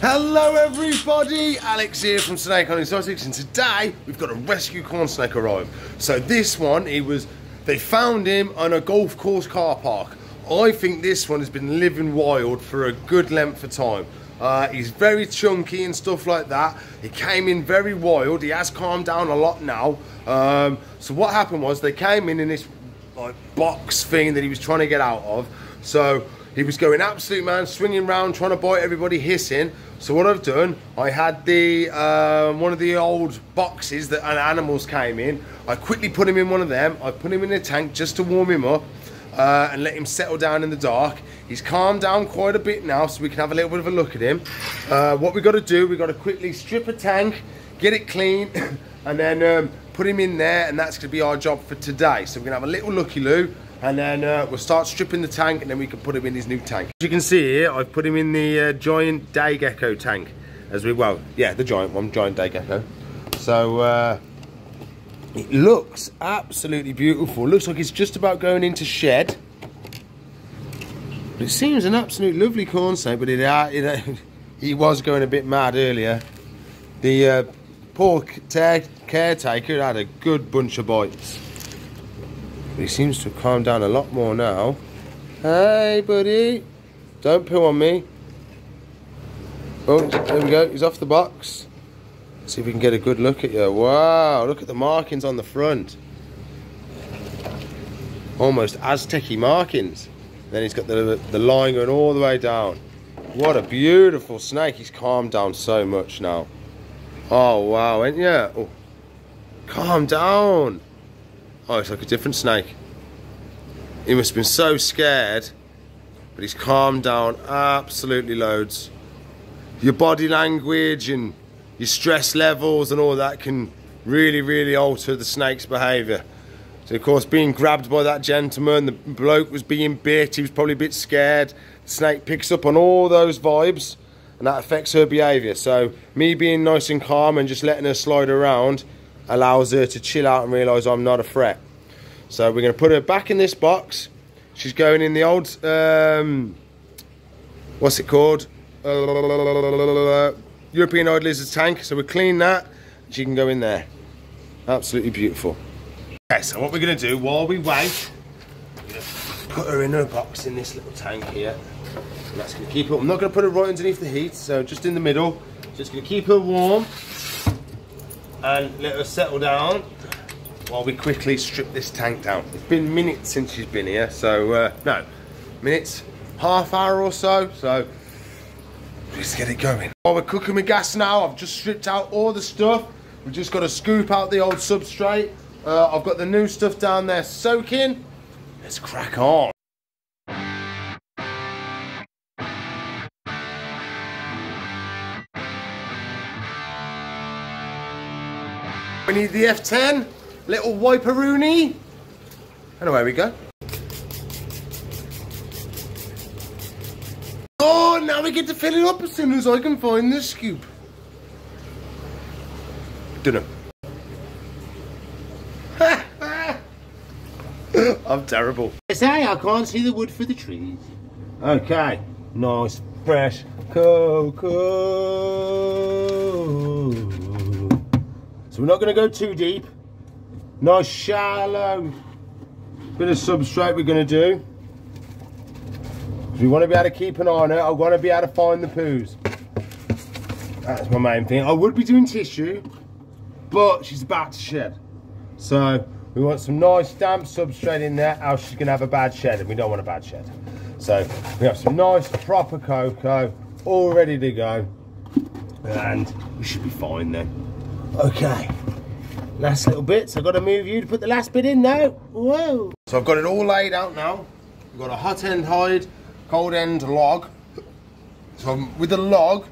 Hello everybody, Alex here from Snake Hunting Sussex, and today we've got a rescue corn snake arrive. So this one, they found him on a golf course car park. I think this one has been living wild for a good length of time. He's very chunky and stuff like that. He came in very wild. He has calmed down a lot now. So what happened was they came in this like box thing that he was trying to get out of. So he was going absolute man, swinging around, trying to bite everybody, hissing. So what I've done, I had the one of the old boxes that animals came in. I quickly put him in one of them. I put him in a tank just to warm him up and let him settle down in the dark. He's calmed down quite a bit now, so we can have a little bit of a look at him. What we've got to do, we've got to quickly strip a tank, get it clean, and then put him in there, and that's going to be our job for today. So we're going to have a little looky-loo, and then we'll start stripping the tank, and then we can put him in his new tank. As you can see here, I've put him in the giant day gecko tank, the giant one, giant day gecko. So it looks absolutely beautiful. Looks like it's just about going into shed. But it seems an absolute lovely corn snake, but he was going a bit mad earlier. The poor caretaker had a good bunch of bites. But he seems to have calmed down a lot more now. Hey, buddy. Don't poo on me. Oh, there we go. He's off the box. Let's see if we can get a good look at you. Wow, look at the markings on the front. Almost Aztec-y markings. Then he's got the line going all the way down. What a beautiful snake. He's calmed down so much now. Oh, wow, ain't you? Oh, calm down. Oh, it's like a different snake. He must have been so scared, but he's calmed down absolutely loads. Your body language and your stress levels and all that can really, really alter the snake's behaviour. So, of course, being grabbed by that gentleman, the bloke was being bit, he was probably a bit scared. The snake picks up on all those vibes, and that affects her behaviour. So, me being nice and calm and just letting her slide around allows her to chill out and realise I'm not a threat. So we're going to put her back in this box. She's going in the old, what's it called? European Eyed Lizard tank. So we'll clean that. She can go in there. Absolutely beautiful. Okay, so what we're going to do while we wait, we're going to put her in her box in this little tank here. And that's going to keep her, I'm not going to put her right underneath the heat, so just in the middle. Just going to keep her warm and let her settle down while we quickly strip this tank down. It's been minutes since she's been here, so no, minutes, half hour or so, so let's get it going. While we're cooking with gas now, I've just stripped out all the stuff. We've just got to scoop out the old substrate. I've got the new stuff down there soaking. Let's crack on. We need the F10, little wiper-rooney, and away we go. Oh, now we get to fill it up as soon as I can find the scoop. Dunno. I'm terrible. Say I can't see the wood for the trees. Okay, nice fresh cocoa. So we're not going to go too deep. Nice shallow bit of substrate we're going to do. We want to be able to keep an eye on it. I want to be able to find the poos. That's my main thing. I would be doing tissue, but she's about to shed. So we want some nice damp substrate in there, else she's going to have a bad shed, and we don't want a bad shed. So we have some nice proper cocoa all ready to go, and we should be fine then. Okay, last little bit, so I've got to move you to put the last bit in now. Whoa. So I've got it all laid out now. We've got a hot end hide, cold end log. So with the log,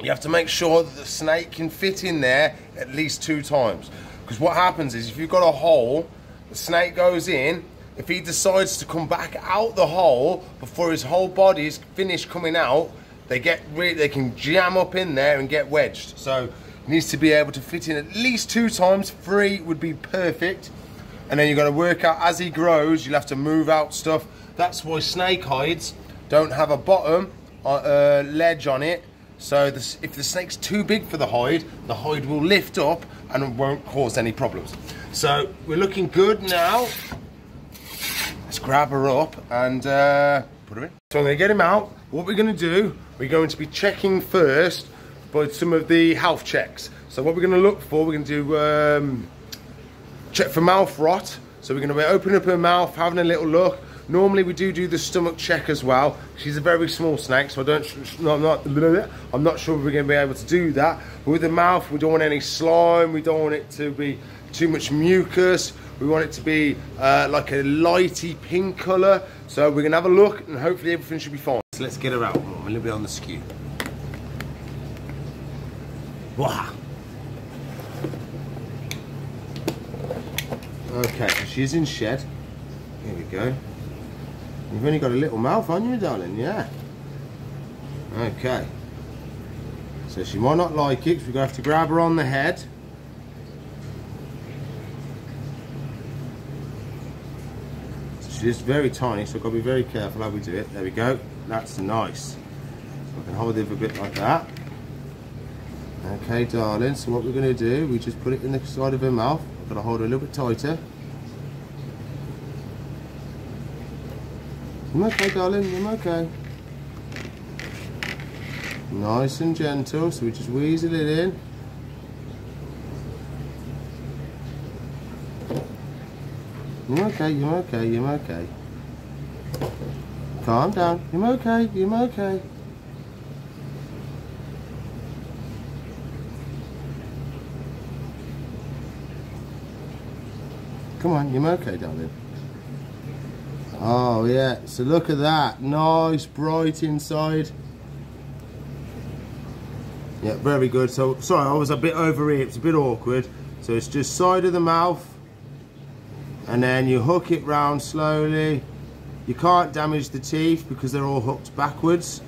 you have to make sure that the snake can fit in there at least 2 times. Because what happens is if you've got a hole, the snake goes in, if he decides to come back out the hole before his whole body is finished coming out, they can jam up in there and get wedged. So needs to be able to fit in at least 2 times. 3 would be perfect. And then you've got to work out as he grows, you'll have to move out stuff. That's why snake hides don't have a bottom ledge on it, So if the snake's too big for the hide will lift up and it won't cause any problems. So we're looking good now. Let's grab her up and put her in. So I'm going to get him out. What we're going to do, we're going to be checking first by some of the health checks. So what we're going to look for, we're going to do check for mouth rot. So we're going to be opening up her mouth, having a little look. Normally we do the stomach check as well. She's a very small snake, so I'm not sure we're going to be able to do that. But with the mouth, we don't want any slime. We don't want it to be too much mucus. We want it to be like a lighty pink colour. So we're going to have a look and hopefully everything should be fine. So let's get her out. I'm a little bit on the skew. Wow. Okay, so she's in shed. Here we go. You've only got a little mouth, haven't you, darling? Yeah. Okay. So she might not like it, because we're going to have to grab her on the head. She's very tiny, so I've got to be very careful how we do it. There we go. That's nice. So I can hold it a bit like that. Okay, darling. So what we're going to do, we just put it in the side of her mouth. I've got to hold her a little bit tighter. I'm okay, darling. I'm okay. Nice and gentle. So we just weasel it in. You're okay, you're okay, you're okay. Calm down. You're okay, you're okay. Come on, you're okay, darling. Oh yeah, so look at that. Nice, bright inside. Yeah, very good. So, sorry, I was a bit over here. It's a bit awkward. So it's just side of the mouth. And then you hook it round slowly. You can't damage the teeth because they're all hooked backwards.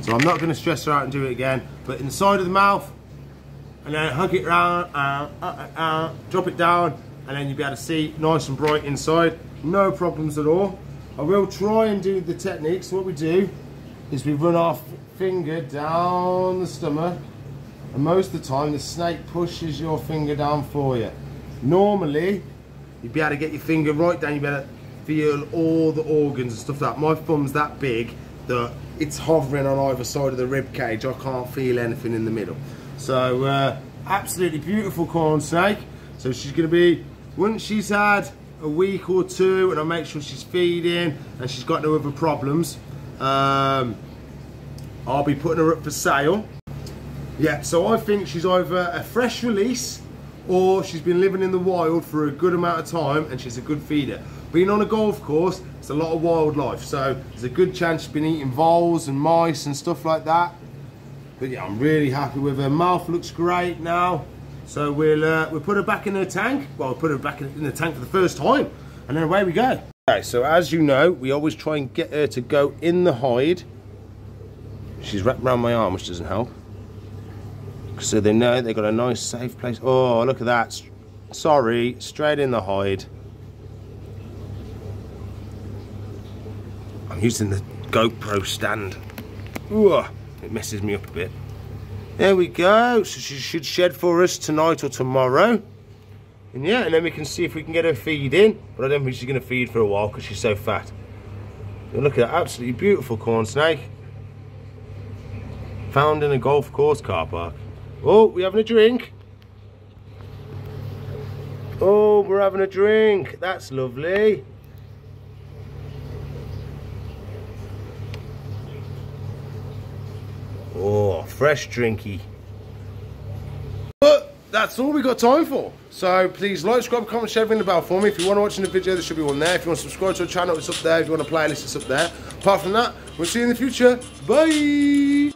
So I'm not going to stress her out and do it again. But inside of the mouth, and then hook it round, drop it down, and then you'll be able to see nice and bright inside. No problems at all. I will try and do the technique. So what we do is we run our finger down the stomach, and most of the time the snake pushes your finger down for you. Normally, you'd be able to get your finger right down, you'd be able to feel all the organs and stuff like that. My thumb's that big that it's hovering on either side of the rib cage. I can't feel anything in the middle. So, absolutely beautiful corn snake. So she's going to be, once she's had a week or two, and I make sure she's feeding and she's got no other problems, I'll be putting her up for sale. Yeah, so I think she's either a fresh release or she's been living in the wild for a good amount of time and she's a good feeder. Being on a golf course, it's a lot of wildlife, so there's a good chance she's been eating voles and mice and stuff like that. But yeah, I'm really happy with her. Mouth looks great now. So we'll put her back in the tank. Well, we'll put her back in the tank for the first time, and then away we go. Okay, so as you know, we always try and get her to go in the hide. She's wrapped around my arm, which doesn't help. So they know they've got a nice safe place. Oh, look at that. Sorry, straight in the hide. I'm using the GoPro stand. Ooh, it messes me up a bit. There we go. So she should shed for us tonight or tomorrow. And yeah, and then we can see if we can get her feed in. But I don't think she's going to feed for a while because she's so fat. And look at that absolutely beautiful corn snake. Found in a golf course car park. Oh, we're having a drink. Oh, we're having a drink. That's lovely. Oh, fresh drinky. But that's all we got time for. So please like, subscribe, comment, share, ring the bell for me. If you want to watch in the video, there should be one there. If you want to subscribe to our channel, it's up there. If you want a playlist, it's up there. Apart from that, we'll see you in the future. Bye.